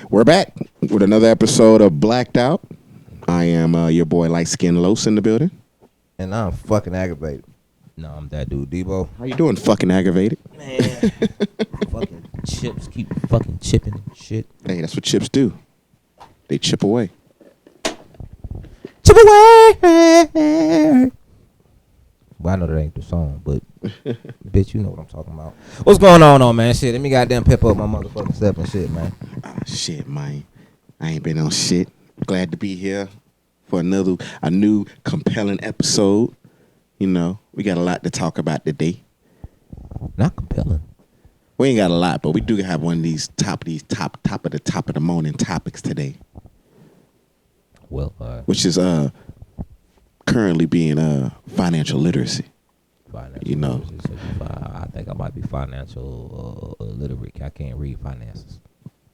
We're back with another episode of Blacked Out. I am your boy Light Skin Los in the building. And I'm fucking aggravated. No, I'm that dude, Debo. How you doing? Fucking aggravated. Man, fucking chips keep fucking chipping and shit. Hey, that's what chips do. They chip away. Chip away. Well, I know that ain't the song, but bitch, you know what I'm talking about. What's going on, man? Shit, let me goddamn pep up my motherfucking step and shit, man. Shit, man. I ain't been on shit. Glad to be here for a new compelling episode. You know, we got a lot to talk about today. Not compelling. We ain't got a lot, but we do have one of these top of the morning topics today. Well, which is currently being financial literacy. Financial you know. literacy, I think I might be financial illiterate. I can't read finances.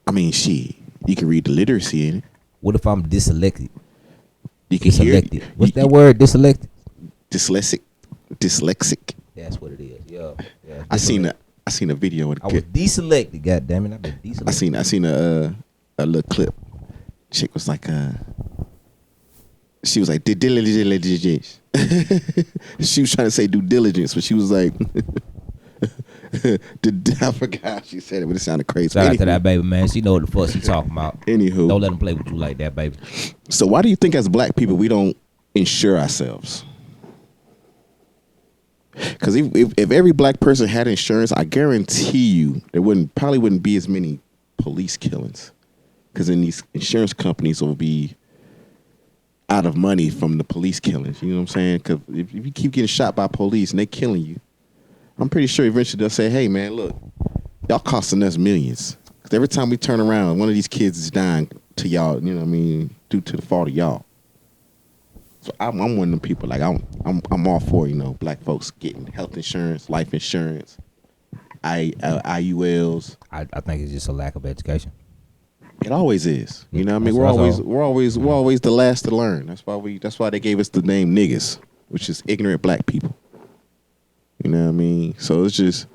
I mean, shit, you can read the literacy in it. What if I'm dyslexic? You can hear. What's that word? Dyslexic. Dyslexic. That's what it is. Yeah. I seen a video of I was deselected. God damn it! I've been deselected. I seen a little clip. Chick was like she was like due diligence. She was trying to say due diligence, but she was like I forgot how she said it, but it sounded crazy. Shout out to that baby, man. She know what the fuck she talking about. Anywho, don't let them play with you like that, baby. So why do you think as black people we don't insure ourselves? Because if every black person had insurance, I guarantee you there probably wouldn't be as many police killings. Because then these insurance companies will be out of money from the police killings. You know what I'm saying? Because if you keep getting shot by police and they killing you, I'm pretty sure eventually they'll say, hey, man, look, y'all costing us millions. Because every time we turn around, one of these kids is dying to y'all, you know what I mean, due to the fault of y'all. So I'm one of them people. Like I'm all for, you know, black folks getting health insurance, life insurance, IULs. I think it's just a lack of education. It always is. You know what I mean? We're always the last to learn. That's why they gave us the name niggas, which is ignorant black people. You know what I mean? So it's just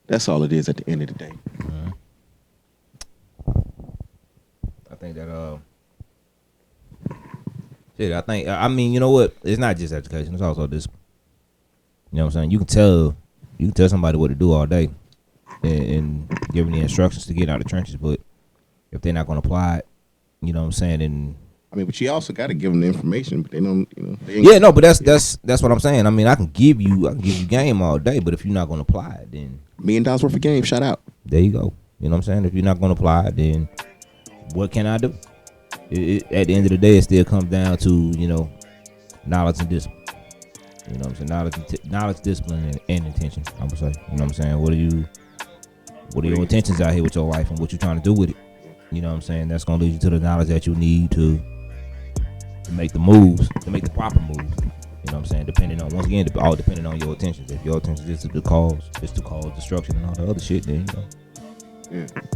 that's all it is at the end of the day. Mm-hmm. I think that shit, I mean, you know what? It's not just education, it's also this. You know what I'm saying? You can tell somebody what to do all day and give them the instructions to get out of the trenches, but if they're not gonna apply it, you know what I'm saying, and I mean, but you also got to give them the information, but they don't, you know. Yeah, no, but that's what I'm saying. I mean, I can give you game all day, but if you're not gonna apply it, then $1 million worth of game, shout out. There you go. You know what I'm saying? If you're not gonna apply it, then what can I do? At the end of the day, it still comes down to, you know, knowledge and discipline. You know what I'm saying? Knowledge, discipline, and intention. I'm gonna say. You know what I'm saying? What are your intentions out here with your life and what you're trying to do with it? You know what I'm saying? That's gonna lead you to the knowledge that you need to make the moves, to make the proper moves. You know what I'm saying? Depending on, once again, all depending on your intentions. If your intentions is to cause destruction and all the other shit, then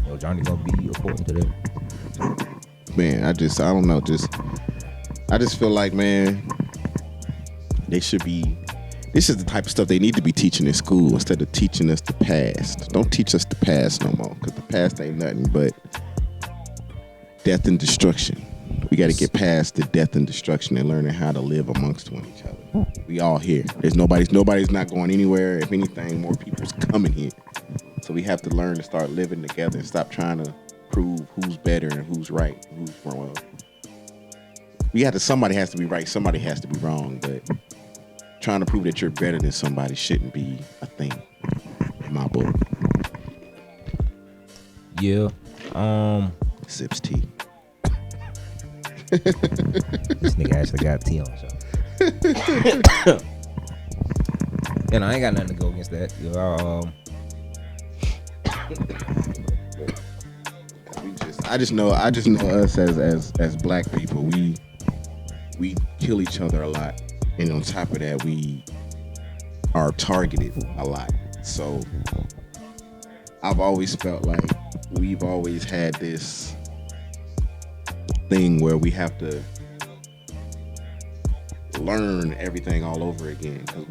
your journey gonna be according to that. Man, I don't know. I just feel like, man, they should be. This is the type of stuff they need to be teaching in school instead of teaching us the past. Don't teach us the past no more, because the past ain't nothing but death and destruction. We got to get past the death and destruction and learning how to live amongst one each other. We all here. There's nobody's not going anywhere. If anything, more people's coming here. So we have to learn to start living together and stop trying to prove who's better and who's right, who's wrong. Somebody has to be right, somebody has to be wrong, but trying to prove that you're better than somebody shouldn't be a thing in my book. Yeah. Sips tea. This nigga actually got tea on the show. You know, I ain't got nothing to go against that. I just know us as black people, we kill each other a lot, and on top of that, we are targeted a lot. So I've always felt like we've always had this thing where we have to learn everything all over again, because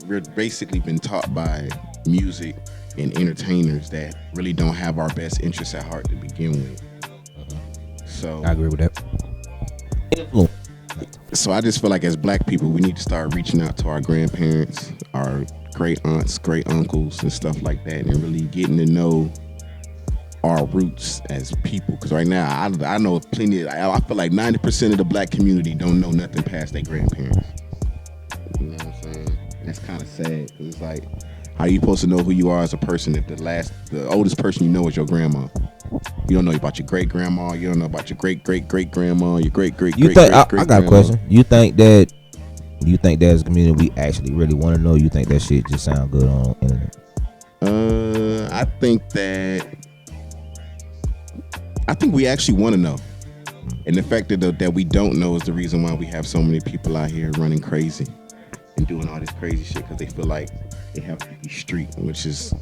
we're basically been taught by music and entertainers that really don't have our best interests at heart to begin with. So I agree with that. So I just feel like as black people, we need to start reaching out to our grandparents, our great aunts, great uncles, and stuff like that, and really getting to know our roots as people. Because right now, I know plenty. I feel like 90% of the black community don't know nothing past their grandparents. You know what I'm saying? That's kind of sad because it's like, how are you supposed to know who you are as a person if the oldest person you know is your grandma? You don't know about your great grandma. You don't know about your great great great grandma. Your great great great great. I got a question. You think that as a community we actually really want to know? You think that shit just sound good on the internet? I think we actually want to know, and the fact that we don't know is the reason why we have so many people out here running crazy and doing all this crazy shit because they feel like they have to be street, which is,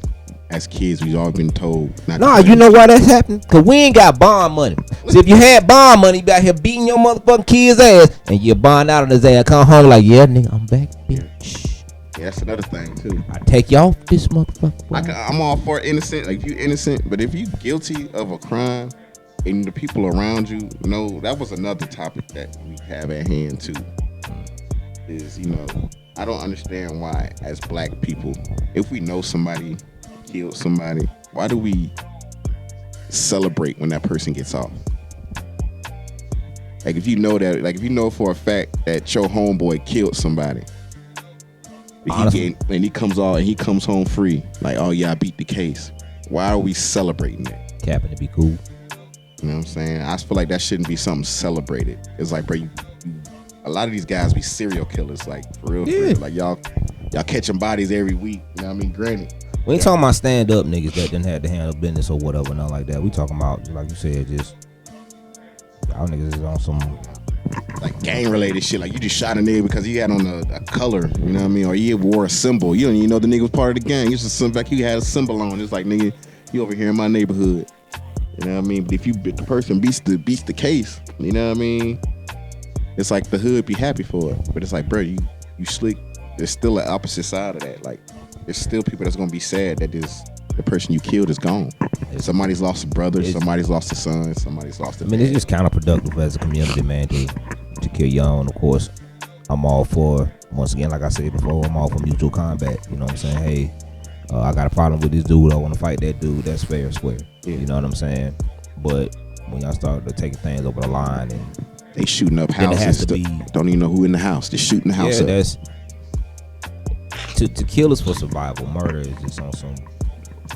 as kids, we've all been told not to. Nah, you know why that's happening? Because we ain't got bond money. So if you had bond money, you be out here beating your motherfucking kid's ass, and you bond out on his ass, come home like, yeah, nigga, I'm back, bitch. Yeah, that's another thing, too. I take you off this motherfucker. I'm all for innocent. Like, if you innocent, but if you guilty of a crime and the people around you know, that was another topic that we have at hand, too. Is, I don't understand why, as black people, if we know somebody killed somebody, why do we celebrate when that person gets off? Like, if you know for a fact that your homeboy killed somebody, and he comes home free, like, oh yeah, I beat the case. Why are we celebrating that? Capping to be cool. You know what I'm saying? I feel like that shouldn't be something celebrated. It's like, bro, a lot of these guys be serial killers, like, for real, yeah. Like, y'all catching bodies every week. You know what I mean? Granted, we ain't talking about stand up niggas that didn't have to handle business or whatever, nothing like that. We talking about, like you said, just y'all niggas is on some like gang related shit. Like, you just shot a nigga because he had on a color, you know what I mean? Or he wore a symbol. You don't even know the nigga was part of the gang. It's just like he had a symbol on. It's like, nigga, you over here in my neighborhood. You know what I mean? But if the person beats the case, you know what I mean? It's like the hood be happy for it. But it's like, bro, you slick. There's still an opposite side of that. Like, there's still people that's gonna be sad that the person you killed is gone. Somebody's lost a brother, somebody's lost a son, somebody's lost a dad. It's just counterproductive as a community, man, to kill your own. Of course, I'm all for, once again, like I said before, I'm all for mutual combat. You know what I'm saying? Hey, I got a problem with this dude, I want to fight that dude. That's fair, square. Yeah. You know what I'm saying? But when y'all start to take things over the line and they shooting up houses, don't even know who in the house. Just shooting the house up. That's to kill us for survival. Murder is just on some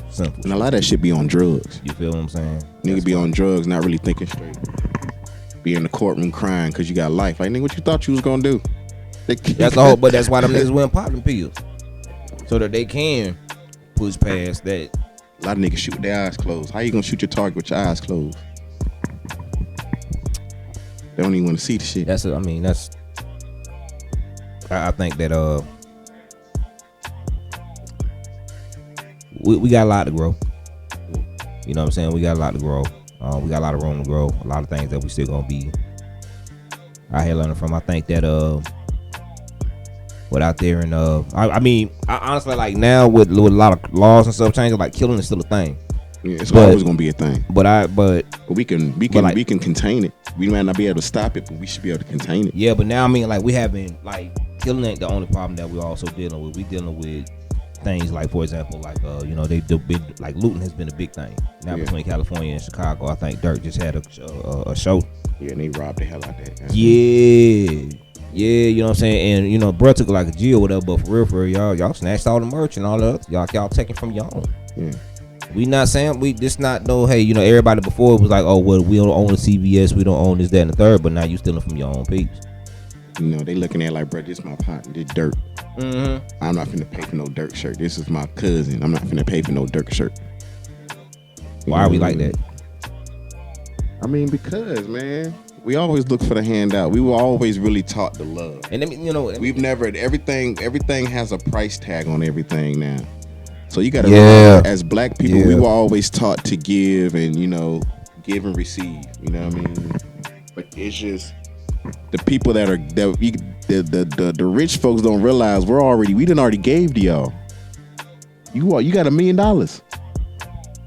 simple. And a lot of that shit be on drugs. You feel what I'm saying? Nigga be on drugs, not really thinking straight. Be in the courtroom crying because you got life. Like, nigga, what you thought you was gonna do? That's the whole. But that's why them niggas wearing popping pills, so that they can push past that. A lot of niggas shoot with their eyes closed. How you gonna shoot your target with your eyes closed? They don't even want to see the shit. I think that we got a lot to grow. You know what I'm saying? We got a lot to grow. We got a lot of room to grow. A lot of things that we still gonna be out here learning from. I think that what out there and I honestly, like, now with a lot of laws and stuff changing, like, killing is still a thing. Yeah, it's always gonna be a thing. But we can contain it. We might not be able to stop it, but we should be able to contain it. Yeah, but now like we haven't, like, killing ain't the only problem that we're also dealing with. We dealing with things like, for example, like they do big, like, looting has been a big thing now between California and Chicago. I think Dirk just had a show. Yeah, and they robbed the hell out of that. Yeah, you know what I'm saying? And bro took like a G or whatever, but for real, y'all snatched all the merch and all that. Y'all taking from y'all. Yeah. We not saying this not no, hey, everybody before it was like, oh well, we don't own the CVS, we don't own this, that, and the third, but now you stealing from your own peeps. They looking at it like, bro, this my partner, this Dirk. Mm-hmm. I'm not finna pay for no Dirk shirt. This is my cousin. I'm not finna pay for no Dirk shirt. Why are we like that? I mean, because, man, we always look for the handout. We were always really taught to love. And we've never, everything has a price tag on everything now. So you gotta remember, as black people, we were always taught to give and, give and receive. You know what I mean? But it's just the people the rich folks don't realize we done already gave to y'all. You got $1 million.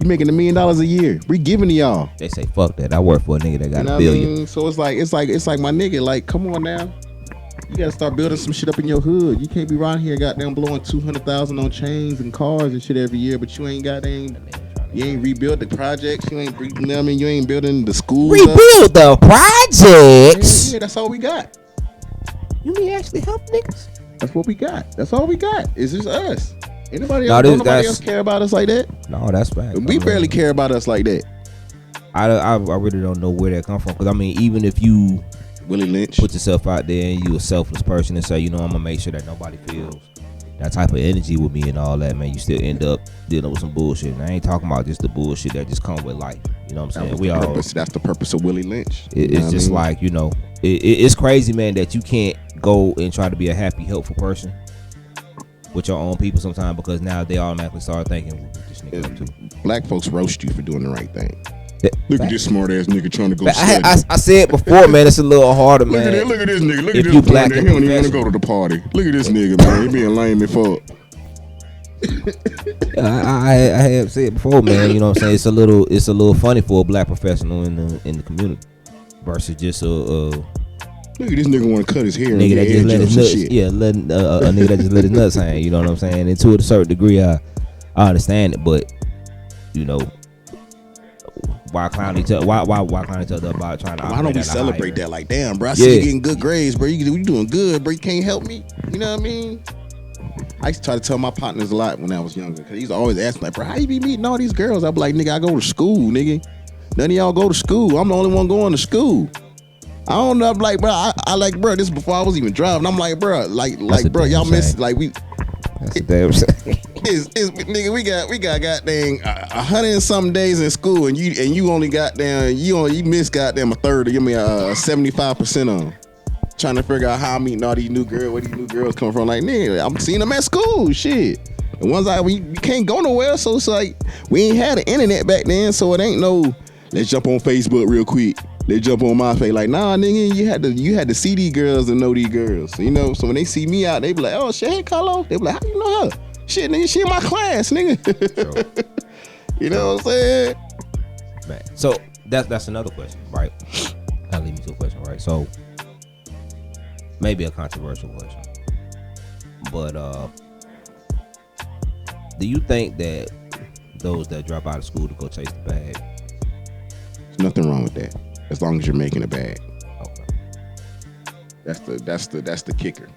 You making $1 million a year. We giving to y'all. They say fuck that. I work for a nigga that got $1 billion. I mean? So it's like my nigga. Like, come on now. You gotta start building some shit up in your hood. You can't be around here goddamn blowing $200,000 on chains and cars and shit every year, but you ain't rebuilt the projects. You ain't, you know what I mean? You ain't building the schools. Rebuild the projects. Yeah, that's all we got. You mean actually help niggas? That's what we got. That's all we got. It's just us. Anybody else? Nobody else care about us like that? No, that's fact. We barely care about us like that. I really don't know where that come from. Because I mean, even if you Willie Lynch put yourself out there and you a selfless person and say, you know, I'm gonna make sure that nobody feels that type of energy with me and all that, man, you still end up dealing with some bullshit. And I ain't talking about just the bullshit that just come with life. You know what I'm saying? That's the purpose of Willie Lynch. It's just like, you know, it's crazy, man, that you can't go and try to be a happy, helpful person with your own people sometimes, because now they automatically start thinking, what this nigga up to? Black folks roast you for doing the right thing. Look at this smart ass nigga trying to go study. I said before, man, it's a little harder, man. Look at this nigga. Look at this black nigga. He don't even want to go to the party. Look at this nigga, man. He being lame as fuck. I have said before, man. You know what I'm saying? It's a little funny for a black professional in the community versus just a look at this nigga want to cut his hair. Nigga that just let his nuts. Yeah, letting a nigga that just let his nuts hang. You know what I'm saying? And to a certain degree, I understand it, but you know. Why clown each other? Why clown each other about trying to? Why don't we celebrate that? Like, damn, bro, I see you getting good grades, bro. You doing good, bro. You can't help me. You know what I mean? I used to try to tell my partners a lot when I was younger, because he used to always ask me, like, bro, how you be meeting all these girls? I'd be like, nigga, I go to school, nigga. None of y'all go to school. I'm the only one going to school. I don't know. I'm like, bro, I like, bro, this is before I was even driving. I'm like, bro, like, bro, y'all miss, like, we. That's a damn shame. Nigga, we got goddamn 100 and something days in school, and you only you missed goddamn a third. Give me a 75% on. Trying to figure out how I'm meeting all these new girls, where these new girls come from. Like, nigga, I'm seeing them at school. Shit. The ones we can't go nowhere, so it's like we ain't had the internet back then, so it ain't no. Let's jump on Facebook real quick. Let's jump on my face. Like, nah, nigga, you had to see these girls to know these girls. You know, so when they see me out, they be like, oh shit, hey Carlo. They be like, how you know her? Shit, nigga, she in my class, nigga. You know what I'm saying? Man. So that's another question, right? I'll leave you to a question, right? So maybe a controversial question, but do you think that those that drop out of school to go chase the bag? There's nothing wrong with that, as long as you're making a bag. Okay. That's the kicker.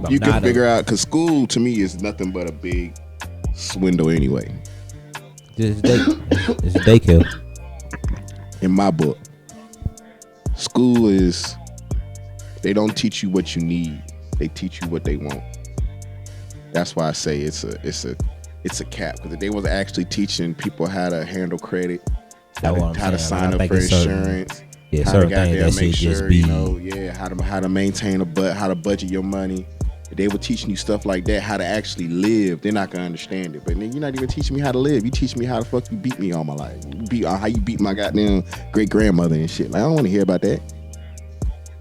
You can figure out, because school to me is nothing but a big swindle anyway. It's daycare. In my book, school is, they don't teach you what you need. They teach you what they want. That's why I say it's a cap. Because if they was actually teaching people how to handle credit, how to sign up for insurance, how to goddamn make sure, you know, how to maintain how to budget your money. If they were teaching you stuff like that, how to actually live, they're not gonna understand it. But then you're not even teaching me how to live. You teach me how the fuck you beat me all my life. How you beat my goddamn great grandmother and shit. Like, I don't want to hear about that.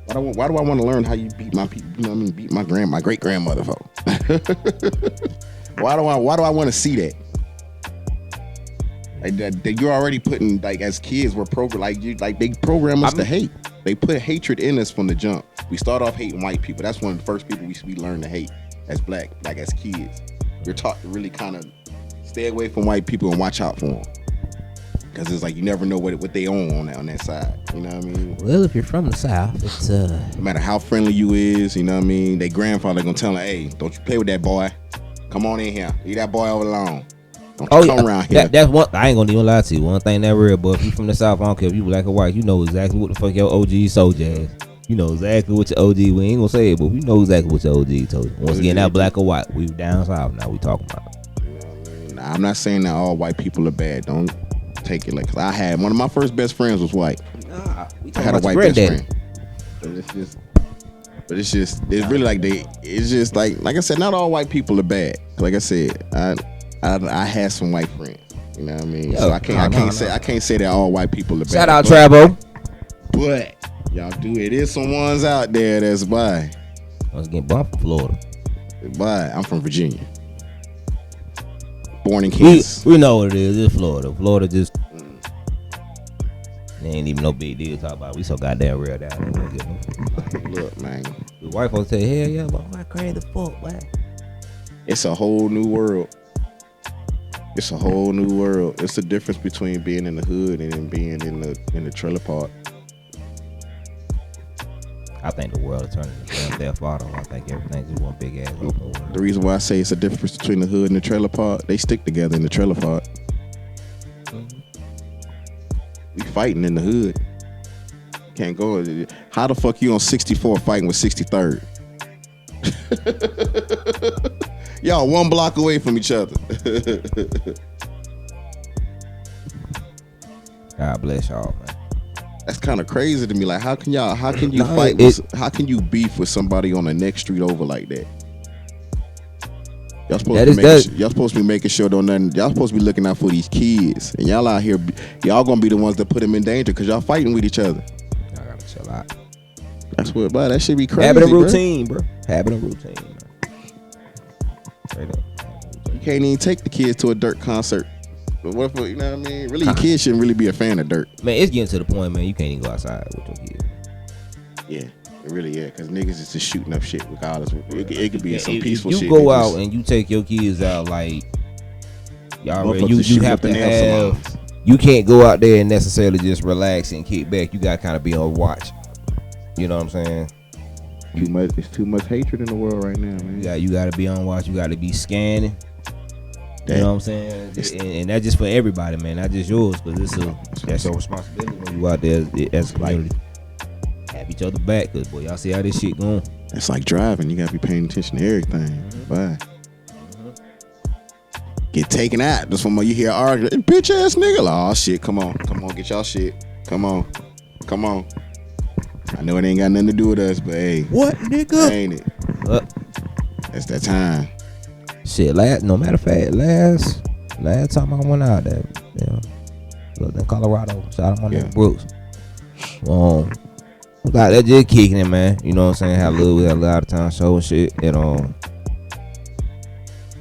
Why do I want to learn how you beat my people? You know what I mean? Beat my great grandmother for? Why do I want to see that? Like that you're already putting, like, as kids we're programmed, like they program us to hate. They put hatred in us from the jump. We start off hating white people. That's one of the first people we learn to hate as black, like as kids. We're taught to really kind of stay away from white people and watch out for them. Because it's like you never know what they own on that side. You know what I mean? Well, if you're from the South, it's no matter how friendly you is, you know what I mean? They grandfather gonna tell them, hey, don't you play with that boy. Come on in here. Leave that boy over alone. Don't come around here. That's one. I ain't gonna even lie to you. One thing that real, but if you from the South, I don't care if you black or white. You know exactly what the fuck your OG sold you ass. You know exactly what your OG. We ain't gonna say it, but we know exactly what your OG told you. Once again, that black or white. We down south now. We talking about it. Nah, I'm not saying that all white people are bad. Don't take it like. Cause I had one of my first best friends was white. Nah, I had a white best friend. But it's really like it's just like I said, not all white people are bad. Like I said, I had some white friends. You know what I mean? So I can't say that all white people are bad. Shout out Travo. But y'all do, it is some ones out there that's bi. I was getting bumped from Florida. Bi. I'm from Virginia. born in Kansas. We know what it is. It's Florida. Florida just it ain't even no big deal to talk about. We so goddamn real down there. Look, man. The white folks say, hell yeah, but why crazy the fuck, man? It's a whole new world. It's a whole new world. It's the difference between being in the hood and being in the trailer park. I think the world is turning to Theft Auto. I think everything's just one big ass open world. The reason why I say it's a difference between the hood and the trailer park, they stick together in the trailer park. Mm-hmm. We fighting in the hood. Can't go. How the fuck you on 64 fighting with 63rd? Y'all one block away from each other. God bless y'all, man. That's kind of crazy to me. Like, how can you fight? How can you beef with somebody on the next street over like that? Y'all supposed to be making sure don't nothing. Y'all supposed to be looking out for these kids, and y'all out here, y'all gonna be the ones that put them in danger because y'all fighting with each other. I gotta chill out. That's what, bro. That should be crazy. Habit and routine, bro. Habit and routine, bro. Straight up. You can't even take the kids to a Dirt concert. But what if, you know what I mean? Really, your kids shouldn't really be a fan of Dirt. Man, it's getting to the point, man. You can't even go outside with your kids. Yeah. It really, because niggas is just shooting up shit regardless. It could be some peaceful shit. You go out and you take your kids out, like, y'all already, you have to have, you can't go out there and necessarily just relax and kick back. You got to kind of be on watch. You know what I'm saying? It's too much hatred in the world right now, man. You got to be on watch. You got to be scanning. You know what I'm saying? And that's just for everybody, man. Not just yours, because that's your responsibility when you out there as a community. Have each other back, cause boy, y'all see how this shit going. It's like driving. You gotta be paying attention to everything. Mm-hmm. Bye. Mm-hmm. Get taken out. That's when you hear arguing. Bitch ass nigga. Like, oh shit, come on, get y'all shit. Come on. I know it ain't got nothing to do with us, but hey, what nigga? Ain't it? That's that time. Shit, last time I went out there, was in Colorado. Shout out my nigga Brooks. Got that just kicking it, man. You know what I'm saying? We had a lot of time show and shit. And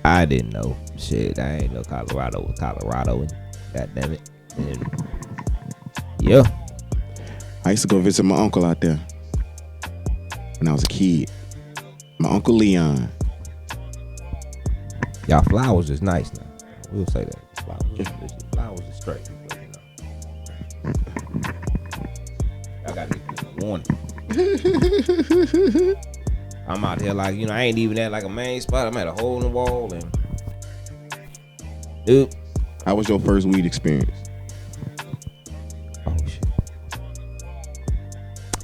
I didn't know. Shit, I ain't know Colorado was Colorado. And goddamn it. And yeah. I used to go visit my uncle out there when I was a kid. My uncle Leon. Y'all flowers is nice now. We'll say that. Flowers is straight. But, I gotta get this warning. I'm out here like, I ain't even at like a main spot. I'm at a hole in the wall and dude. How was your first weed experience? Oh shit.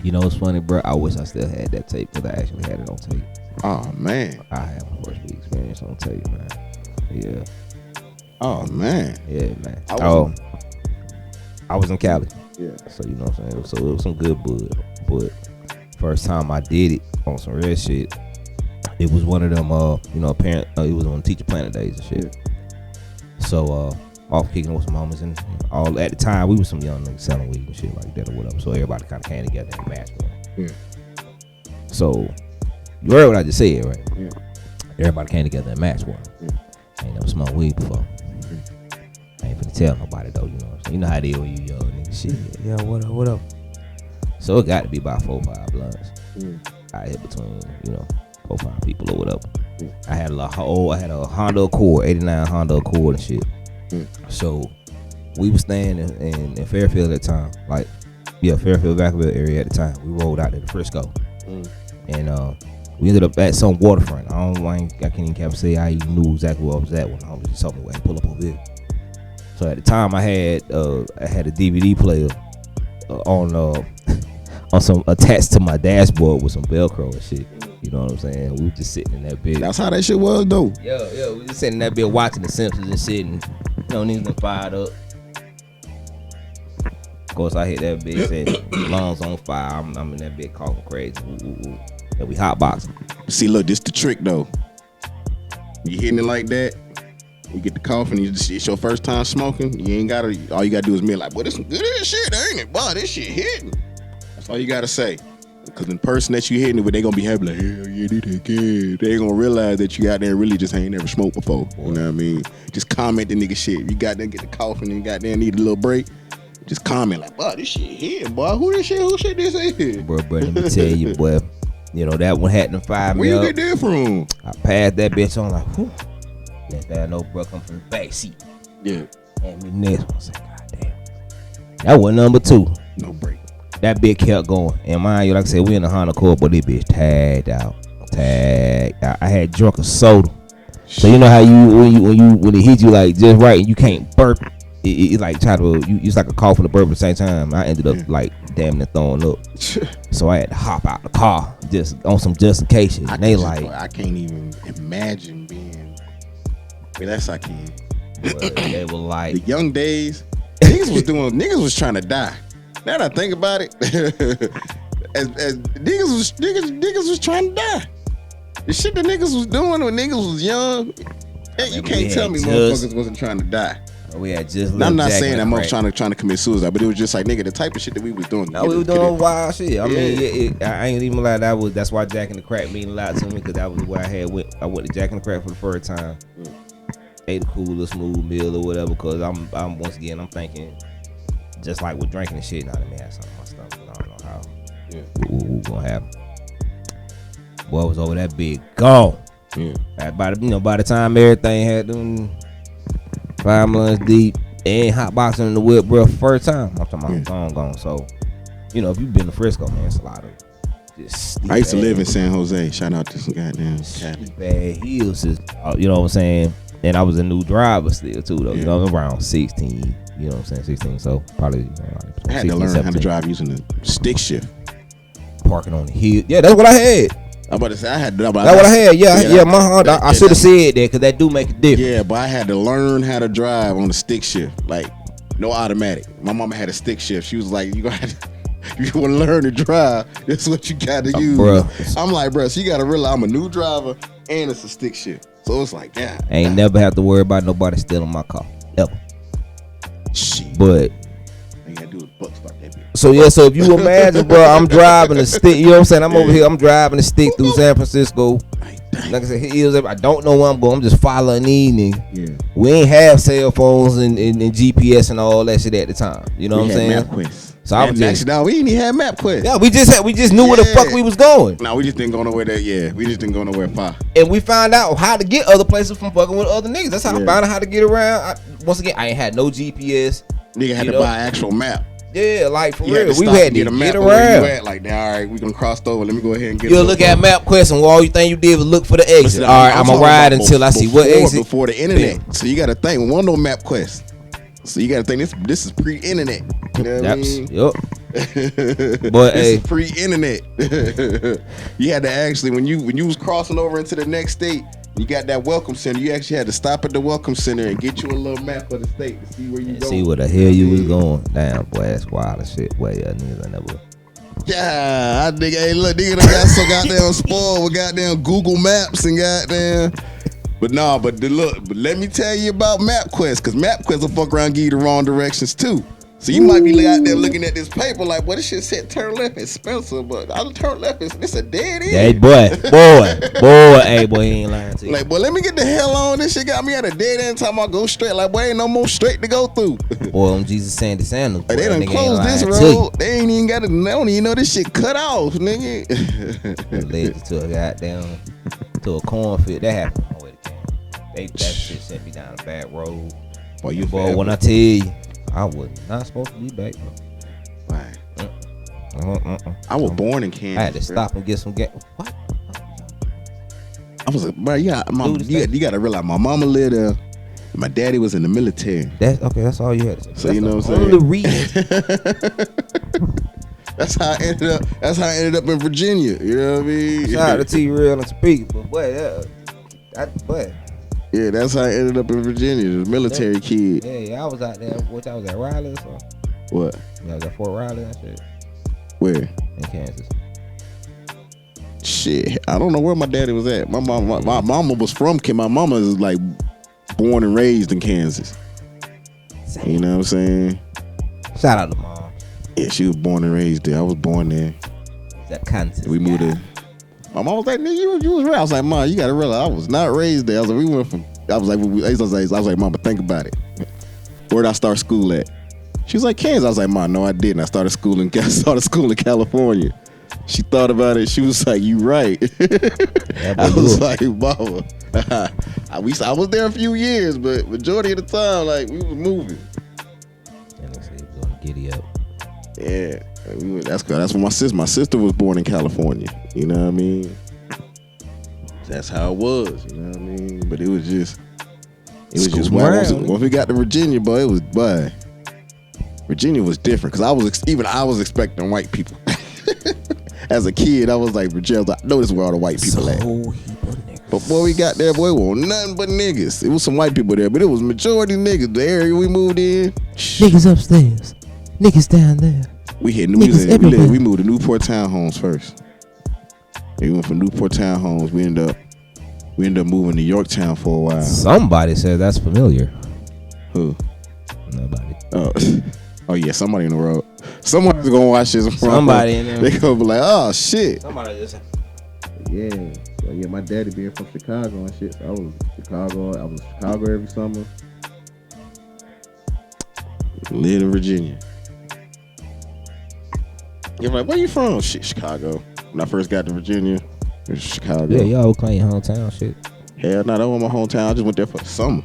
You know what's funny, bro? I wish I still had that tape, because I actually had it on tape. Oh man. I had my first weed experience on tape, man. Yeah. Oh man. Yeah, man. I was in Cali. Yeah. So you know what I'm saying? So it was some good bud. But first time I did it on some real shit, it was one of them it was on teacher planning days and shit. Yeah. So off kicking with some homies and all at the time we was some young niggas selling weed and shit like that or whatever. So everybody kinda came together and matched one. Yeah. So you heard what I just said, right? Yeah. Everybody came together and matched one. Yeah. I ain't never smoked weed before. I ain't finna tell nobody though, you know what I'm saying? You know how they is when you young nigga. Shit, yeah, what up? So it got to be about 4 or 5 blunts. I hit between, 4 or 5 people or whatever. I had a Honda Accord, 89 Honda Accord and shit. So we was staying in Fairfield at the time. Like, Fairfield, Vacaville area at the time. We rolled out there to Frisco. And we ended up at some waterfront. I can't even say I even knew exactly where I was at when I was just told me where to pull up over there. So at the time I had a DVD player on some attached to my dashboard with some Velcro and shit. You know what I'm saying? We were just sitting in that bed. That's how that shit was though. Yeah, we were just sitting in that bed watching The Simpsons and shit, and niggas been fired up. Of course I hit that bed, said lungs on fire. I'm in that bed coughing crazy. Ooh. And we hotboxing. See, look, this the trick though. You hitting it like that, you get the coughing, it's your first time smoking, all you gotta do is be like, boy, this some good ass shit, ain't it? Boy, this shit hitting. That's all you gotta say. Because the person that you hitting it with, they gonna be happy like, hell yeah, they did good. They ain't gonna realize that you out there and really just ain't never smoked before. You know what I mean? Just comment the nigga shit. You got there, get the coughing and got there, need a little break. Just comment like, boy, this shit here, boy. Who this is? Bro, let me tell you, boy. You know, that one had them 5 Where you get that from? I passed that bitch on like, whew. Let that no bro come from the back seat. Yeah. And me next one, I said, God damn. That was number 2. No break. That bitch kept going. And mind you, like I said, we in the Honda Accord, but this bitch tagged out. I had drunk a soda. So you know how when it hit you like just right and you can't burp, it like try to it's like a cough and a burp at the same time. I ended up like damn near throwing up. So I had to hop out the car just on some just in case shit. And they like I can't even imagine being. But that's I can. They were like the young days. Niggas was trying to die. Now that I think about it, as niggas was trying to die. The shit that niggas was doing when niggas was young, you can't tell me motherfuckers wasn't trying to die. We had just. I'm not saying that motherfuckers trying to commit suicide, but it was just like nigga, the type of shit that we was doing. No, we were doing wild shit. I mean, I ain't even lie. That's why Jack and the Crack mean a lot to me because that was what I had. I went to Jack and the Crack for the first time. Ate a cool little smooth meal or whatever. Cause I'm once again I'm thinking, just like with drinking and shit. Now let me have something in my stomach. I don't know how. What gonna happen? Boy was over that big gone. By the time everything had them 5 months deep and hot boxing in the whip, bro, first time. I'm talking about gone. So, if you've been to Frisco, man, it's a lot of just. I used to live in San Jose. Shout out to some goddamn bad hills. You know what I'm saying? And I was a new driver still too, though. You know, around 16. You know what I'm saying? 16. So probably. I had 16, to learn 17. How to drive using the stick shift. Parking on the hill. Yeah, that's what I had. I'm about to say I had. That's what I had. Yeah. My Honda. I should have said that because that do make a difference. Yeah, but I had to learn how to drive on the stick shift, like no automatic. My mama had a stick shift. She was like, you want to learn to drive. That's what you got to use. Bruh. I'm like, bro, so you got to realize I'm a new driver and it's a stick shift. So it's like, yeah. I ain't never have to worry about nobody stealing my car ever. Shit. But. All you gotta do is buck start that bitch. So if you imagine, bro, I'm driving a stick. You know what I'm saying? I'm over here. I'm driving a stick through San Francisco. Like I said, I don't know where I'm going. I'm just following these niggas. Yeah. We ain't have cell phones and GPS and all that shit at the time. You know what I'm saying? MapQuest. So I was just we didn't even have MapQuest. Yeah, we just knew where the fuck we was going. No, we just didn't go nowhere there. Yeah, we just didn't go nowhere far. And we found out how to get other places from fucking with other niggas. That's how I found out how to get around. Once again, I ain't had no GPS. Nigga had to buy an actual map. Yeah, like for real, we had to get around. Where you at? Like, all right, we gonna cross over. Let me go ahead and get. You'll look at MapQuest and all you think you did was look for the exit. All right, I'm gonna ride until I see what exit. Before the internet, so you got to think. We want no MapQuest, so you got to think this is pre-internet. You know what I mean? Yep. But this is pre-internet. You had to actually when you was crossing over into the next state. You got that welcome center. You actually had to stop at the welcome center and get you a little map of the state to see where you going. See where the hell you was going. Damn, boy, that's wild as shit. Boy, niggas I never. Yeah, I think, hey, look, nigga done got so goddamn spoiled with goddamn Google Maps and goddamn. But let me tell you about MapQuest, because MapQuest will fuck around and give you the wrong directions too. So you might be out there looking at this paper like, boy, this shit said turn left in Spencer, but I'll turn left it's a dead end. Hey, boy, he ain't lying to you. Like, boy, let me get the hell on. This shit got me at a dead end time I go straight. Like, boy, ain't no more straight to go through. Boy, on Jesus Sandy Sandals. Boy, they done closed this road. They ain't even got to, they don't even know this shit cut off, nigga. Led to a goddamn, to a cornfield. That happened on the way to camp. That shit sent me down a bad road. Boy, when I tell you, I was not supposed to be back, bro. Why? I was born in Kansas. I had to stop and get some gas. What? I was like, bro, you got to realize my mama lived there. My daddy was in the military. That's okay. That's all you had to say. So you know what I'm saying? Only reason. That's how I ended up in Virginia. You know what I mean? Shout out to T-Real and Speak, but boy, yeah, that's how I ended up in Virginia. The military kid. Yeah, I was out there. Which I was at Riley or something. What? Yeah, I was at Fort Riley and shit. Where? In Kansas. Shit, I don't know where my daddy was at. My mama was from Kansas. My mama is like born and raised in Kansas. Same. You know what I'm saying? Shout out to mom. Yeah, she was born and raised there. I was born there. That Kansas. We moved to. My mom was like, "Nigga, you was right." I was like, "Mom, you gotta realize I was not raised there." I was like, "We went from." I was like, "Mama, think about it. Where'd I start school at?" She was like, "Kansas." I was like, "Mom, no, I didn't. I started school in California." She thought about it. She was like, "You right." I was like, "Mama, I was there a few years, but majority of the time, like we was moving." And they say you're going giddy up. Yeah, that's good. That's when my sister was born in California. You know what I mean? That's how it was. You know what I mean? But it was just once we got to Virginia, boy, it was Virginia was different because I was expecting white people. As a kid, I was like, Virginia, I know this is where all the white people at. Before we got there, boy, it wasn't nothing but niggas. It was some white people there, but it was majority niggas. The area we moved in, niggas upstairs, niggas down there. We moved to Newport Townhomes first. We went from Newport Townhomes. We ended up moving to Yorktown for a while. Somebody said that's familiar. Who? Nobody. Oh yeah, somebody in the road. Somebody's gonna watch this. Somebody in there. They gonna be like, "Oh shit." Somebody just. Yeah. So yeah, my daddy being from Chicago and shit. So I was Chicago every summer. Lived in Virginia. You're like, "Where you from?" Shit, Chicago. When I first got to Virginia, it was Chicago. Yeah, y'all claim your hometown shit. Hell no, that wasn't my hometown. I just went there for the summer.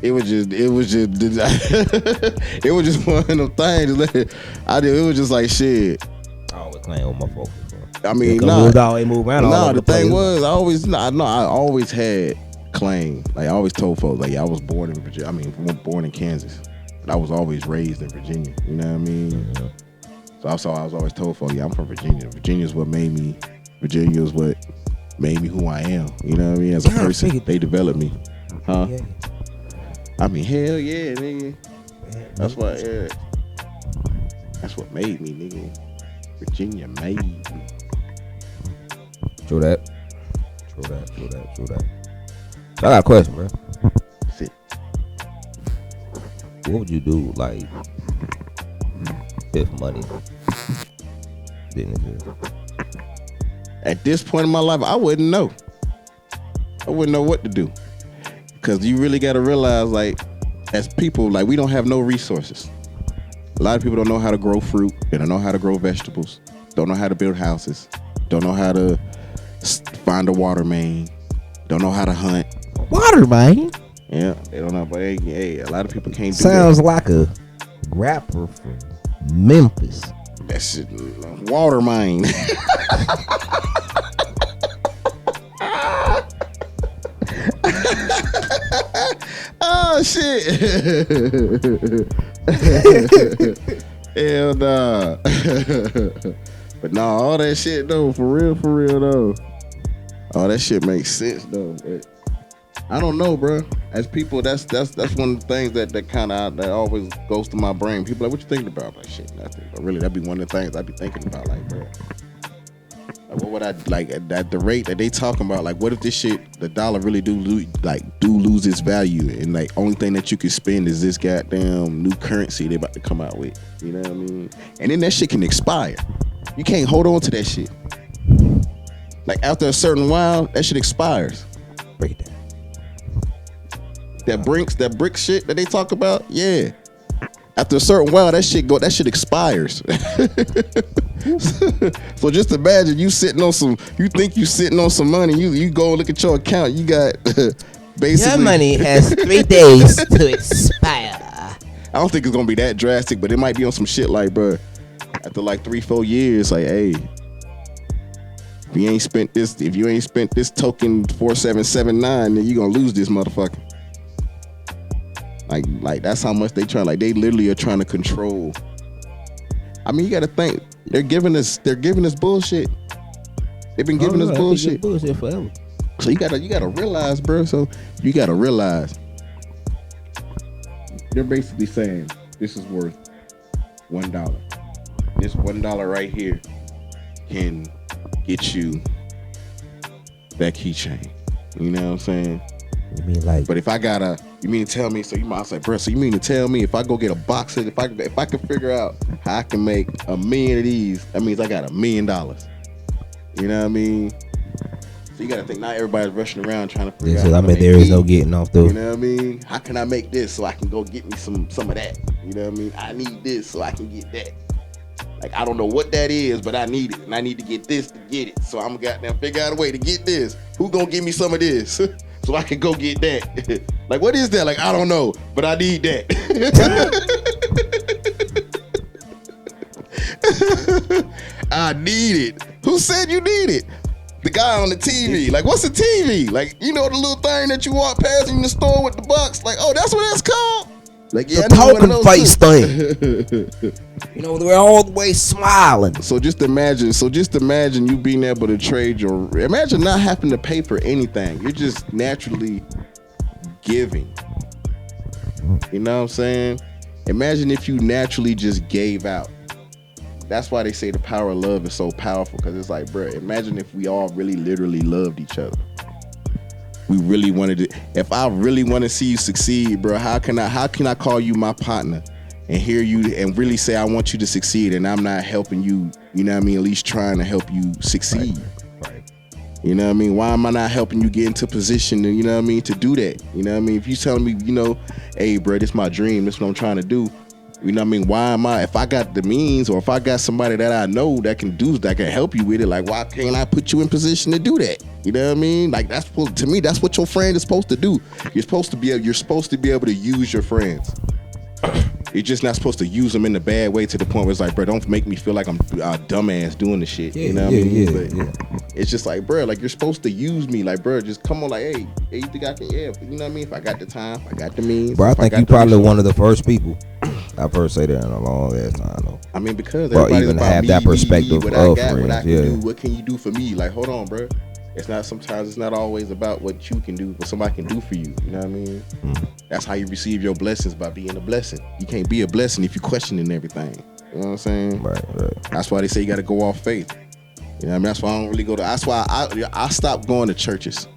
It was just it was just one of them things. It was just like shit. I always claim with my folks. I mean, the thing was, I always had claim. Like I always told folks, like I was born in Virginia. I mean, born in Kansas, but I was always raised in Virginia. You know what I mean? Mm-hmm. So I was always told folks, yeah, I'm from Virginia. Virginia is what made me who I am. You know what I mean? As a person, they developed me. Huh? Yeah. I mean, hell yeah, nigga. That's what, yeah. That's what made me, nigga. Virginia made me. True that. So I got a question, bro. Sit. What would you do, like, if money didn't exist? At this point in my life, I wouldn't know. I wouldn't know what to do. Because you really got to realize, like, as people, like, we don't have no resources. A lot of people don't know how to grow fruit. They don't know how to grow vegetables. Don't know how to build houses. Don't know how to find a water main. Don't know how to hunt. Water main? Yeah, they don't know. But hey, a lot of people can't do Sounds that. like a rapper from Memphis. That shit, water main. Oh shit! Hell nah. But nah, all that shit though, for real though. All that shit makes sense though. But I don't know, bro. As people, that's one of the things that kind of that always goes to my brain. People are like, what you thinking about? Like shit, nothing. But really, that'd be one of the things I'd be thinking about. Like, bro, like what would I like at the rate that they talking about? Like, what if this shit, the dollar really do lose its value, and like only thing that you can spend is this goddamn new currency they about to come out with. You know what I mean? And then that shit can expire. You can't hold on to that shit. Like after a certain while, that shit expires. Break it down. That brick shit that they talk about, yeah. After a certain while, that shit expires. So just imagine you think you sitting on some money. You go look at your account. You got basically your money has 3 days to expire. I don't think it's gonna be that drastic, but it might be on some shit like, bro, after like 3-4 years, like, hey, if you ain't spent this token 4779, then you gonna lose this motherfucker. Like that's how much they try. Like they literally are trying to control. I mean, you got to think they're giving us bullshit. They've been giving us bullshit forever. So you gotta realize, bro. So you gotta realize they're basically saying this is worth $1. This $1 right here can get you that keychain. You know what I'm saying? You mean like? But if I gotta, you mean to tell me? So you might say, bro. So you mean to tell me if I go get a box of, if I can figure out how I can make 1 million of these, that means I got $1 million. You know what I mean? So you gotta think not everybody's rushing around trying to figure out. I mean, there is no getting off though. You know what I mean? How can I make this so I can go get me some of that? You know what I mean? I need this so I can get that. Like I don't know what that is, but I need it, and I need to get this to get it. So I'm gonna figure out a way to get this. Who gonna give me some of this so I can go get that? Like what is that? Like I don't know, but I need that. I need it. Who said you need it? The guy on the TV. Like, what's a TV? Like, you know the little thing that you walk past in the store with the box? Like, oh, that's what that's called? Like, yeah, the talking face thing. You know, they're all the way smiling. So just imagine you being able to trade your... Imagine not having to pay for anything. You're just naturally giving. You know what I'm saying? Imagine if you naturally just gave out. That's why they say the power of love is so powerful, because it's like, bro, imagine if we all really literally loved each other. We really wanted to. If I really want to see you succeed, bro, how can I call you my partner and hear you and really say I want you to succeed, and I'm not helping you, you know what I mean, at least trying to help you succeed. Right. You know what I mean? Why am I not helping you get into position to, you know what I mean, to do that? You know what I mean? If you telling me, you know, hey, bro, this is my dream, this is what I'm trying to do. You know what I mean? Why am I, if I got the means or if I got somebody that I know that can help you with it, like, why can't I put you in position to do that? You know what I mean? Like, to me, that's what your friend is supposed to do. You're supposed to be able to use your friends. You're just not supposed to use them in a bad way to the point where it's like, bro, don't make me feel like I'm a dumbass doing the shit. You know what I mean? But it's just like, bro, like, you're supposed to use me. Like, bro, just come on, like, hey, you think I can? Yeah, you know what I mean? If I got the time, if I got the means. Bro, I think you probably one of the first people. I've heard say that in a long ass time, though. I mean, because everybody's even about have me, that perspective what of I got, friends. What I can do, what can you do for me? Like, hold on, bro. Sometimes it's not always about what you can do, what somebody can do for you. You know what I mean? Mm-hmm. That's how you receive your blessings, by being a blessing. You can't be a blessing if you're questioning everything. You know what I'm saying? Right. That's why they say you got to go off faith. You know what I mean? That's why I don't really go to. That's why I stopped going to churches.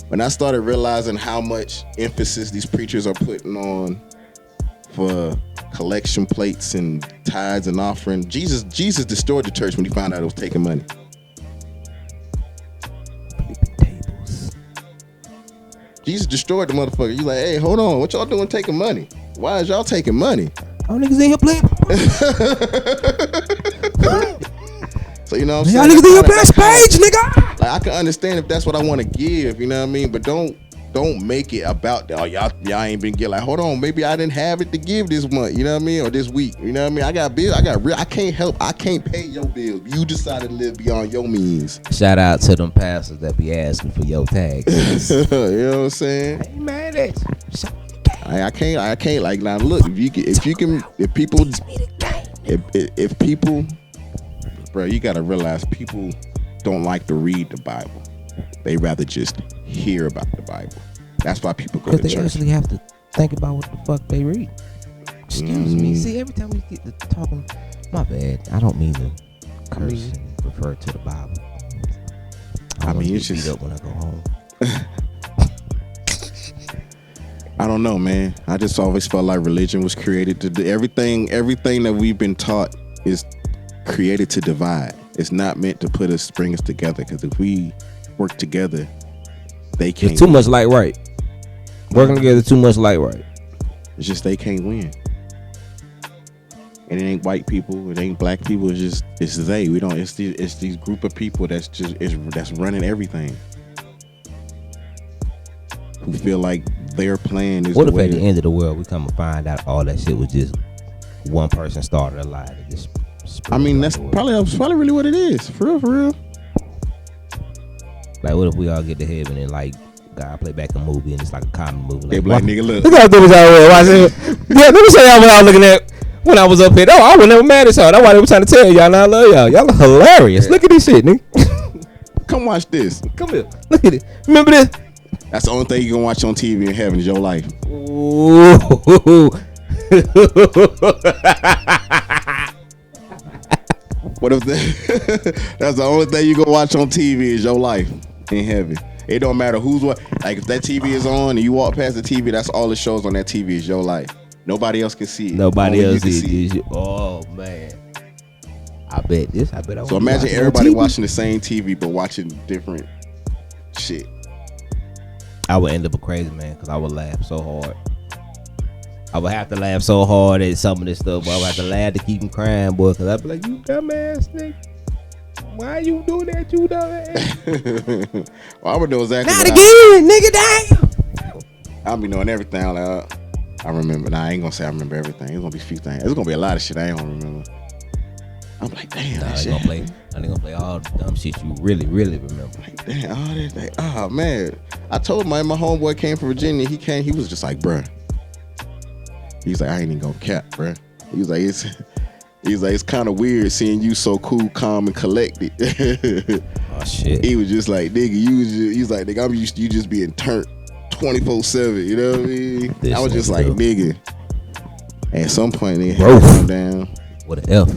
When I started realizing how much emphasis these preachers are putting on for collection plates and tithes and offering, Jesus destroyed the church when he found out it was taking money. Jesus destroyed the motherfucker. You like, hey, hold on, what y'all doing taking money? Why is y'all taking money? All niggas in here playing. So you know what I'm saying? Y'all niggas in your best page, nigga. Like, I can understand if that's what I want to give, you know what I mean? But don't make it about, oh, y'all ain't been getting, like, hold on, maybe I didn't have it to give this month, you know what I mean? Or this week, you know what I mean? I got bills, I can't pay your bills. You decided to live beyond your means. Shout out to them pastors that be asking for your tags. You know what I'm saying? I ain't mad at you. I can't, like, now look, if people, bro, you gotta realize people don't like to read the Bible. They rather just hear about the Bible. That's why people go to church. They actually have to think about what the fuck they read. Excuse me. See, every time we get to talking, my bad. I don't mean to curse and refer to the Bible. I mean, it's just beat up when I go home. I don't know, man. I just always felt like religion was created to do everything that we've been taught is created to divide. It's not meant to bring us together, because if we work together, they can't. It's too much like right. Working together, too much like right. It's just they can't win. And it ain't white people, it ain't black people. It's they. We don't. It's these group of people that's running everything. Who feel like their plan is. What if at the end of the world we come and find out all that shit was just one person started a lie that just. I mean, that's probably really what it is. For real. Like, what if we all get to heaven and, like, God play back a movie and it's like a comedy movie? Like, hey, black nigga, look. Look how this y'all watch it. Yeah, let me show y'all what I was looking at when I was up here. Oh, I was never mad at y'all. That's why they were trying to tell y'all. Now I love y'all. Y'all are hilarious. Yeah. Look at this shit, nigga. Come watch this. Come here. Look at it. Remember this? That's the only thing you can watch on TV in heaven is your life. Ooh. What if that's the only thing you can watch on TV is your life in heaven? It don't matter who's what. Like if that TV is on and you walk past the TV, that's all it shows on that TV is your life. Nobody else can see it. Nobody Only else you can see is. Oh man. I bet I So imagine everybody watching the same TV but watching different shit. I would end up a crazy man because I would laugh so hard. I would have to laugh so hard at some of this stuff, but I would have to laugh to keep him crying, boy, because I'd be like, you dumbass nigga. Why you doing that, you dumbass? Well, I would know exactly. Not again, nigga, damn. I'll be knowing everything. Like, I remember. Nah, I ain't gonna say I remember everything. It's gonna be a few things. It's gonna be a lot of shit I ain't gonna remember. I'm like, damn, that shit. I ain't gonna play all the dumb shit you really, really remember. Like, damn, all that. Like, oh man. I told my homeboy came from Virginia. He came. He was just like, bruh. He's like, I ain't even gonna cap, bruh. He's like, it's kind of weird seeing you so cool, calm, and collected. Oh shit. He was just like, nigga, he's like, nigga, I'm used to you just being turned 24/7. You know what I mean? I was just like, nigga. At some point, nigga had to calm down. What an F.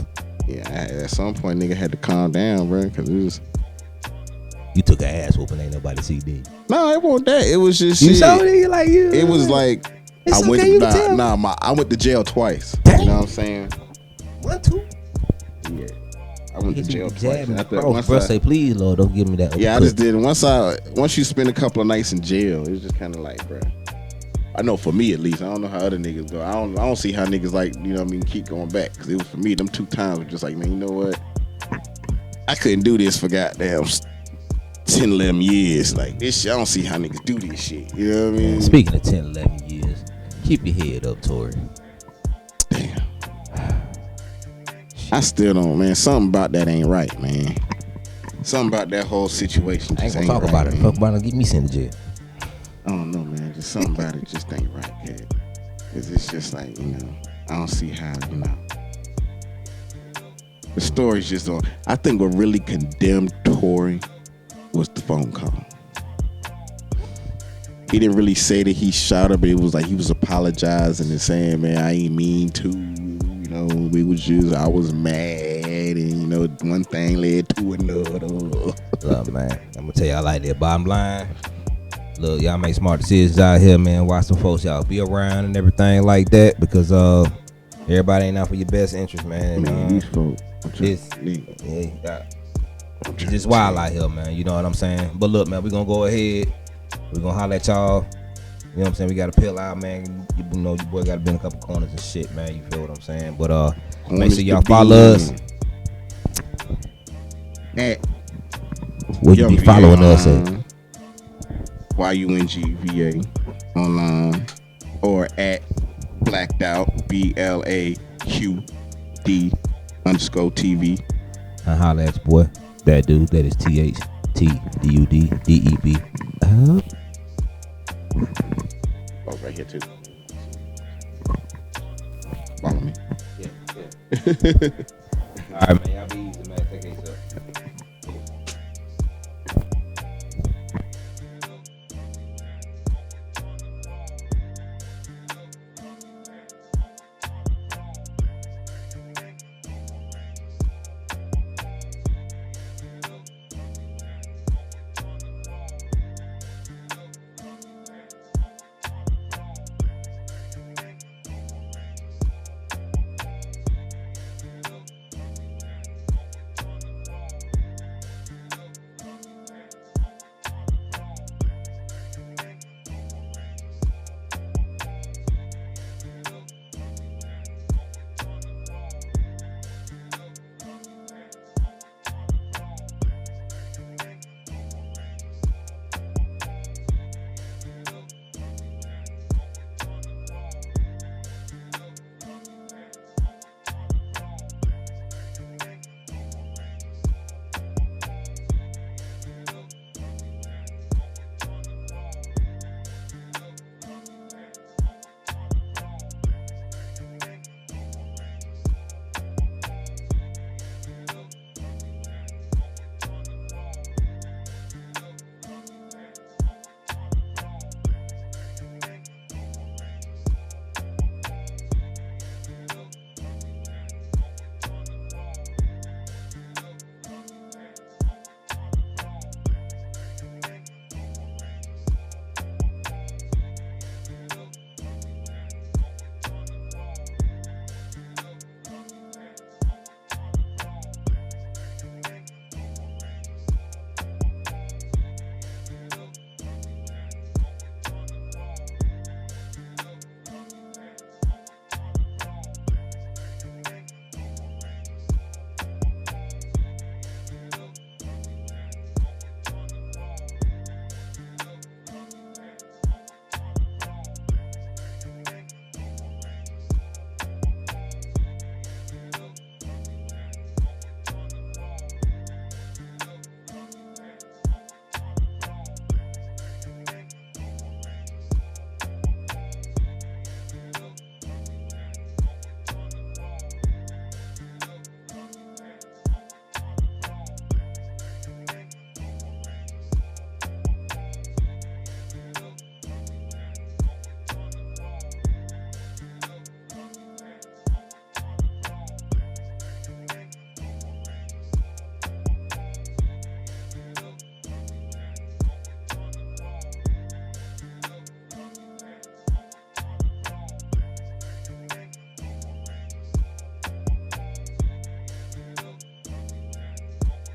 Yeah, at some point, nigga had to calm down, bro, because it was. You took an ass whooping, ain't nobody see, did you? No, it wasn't that. It was just you shit. Showed it like you. It was like it's I went. Okay, I went to jail twice. Damn. You know what I'm saying? 1, 2. Yeah, I went to jail twice. Bro, say please, Lord, don't give me that. Yeah, I just did. Once you spend a couple of nights in jail, it's just kind of like, bro. I know for me at least. I don't know how other niggas go. I don't see how niggas like, you know what I mean, keep going back. Because it was for me, them 2 times was just like, man, you know what? I couldn't do this for goddamn 10, 11 years. Like, this shit, I don't see how niggas do this shit. You know what I mean? Speaking of 10, 11 years, keep your head up, Tory. Damn. I still don't, man. Something about that ain't right, man. Something about that whole situation just I ain't gonna talk about it. Talk about it, get me sent to jail. I don't know, man. Just something about it just ain't right, kid. Cause it's just like, you know, I don't see how, you know. The story's just on. I think what really condemned Tory was the phone call. He didn't really say that he shot her, but it was like he was apologizing and saying, man, I ain't mean to. You know, I was mad, and you know, one thing led to another. Look, man, I'm gonna tell y'all like that. Bottom line. Look, y'all make smart decisions out here, man. Watch some folks y'all be around and everything like that, because everybody ain't out for your best interest, man. These folks, it's just wild out here, man. You know what I'm saying? But look, man, we gonna go ahead. We gonna holler at y'all. You know what I'm saying? We gotta peel out, man. You know your boy gotta be in a couple corners and shit, man. You feel what I'm saying? But make sure y'all follow us. Where you be following us at? YUNGVA online or at Blaq'd Out BLAQD _TV. I holla at your boy. That dude, that is THTDUDDEB. Oh, right here too. Follow me. Yeah. All right, man.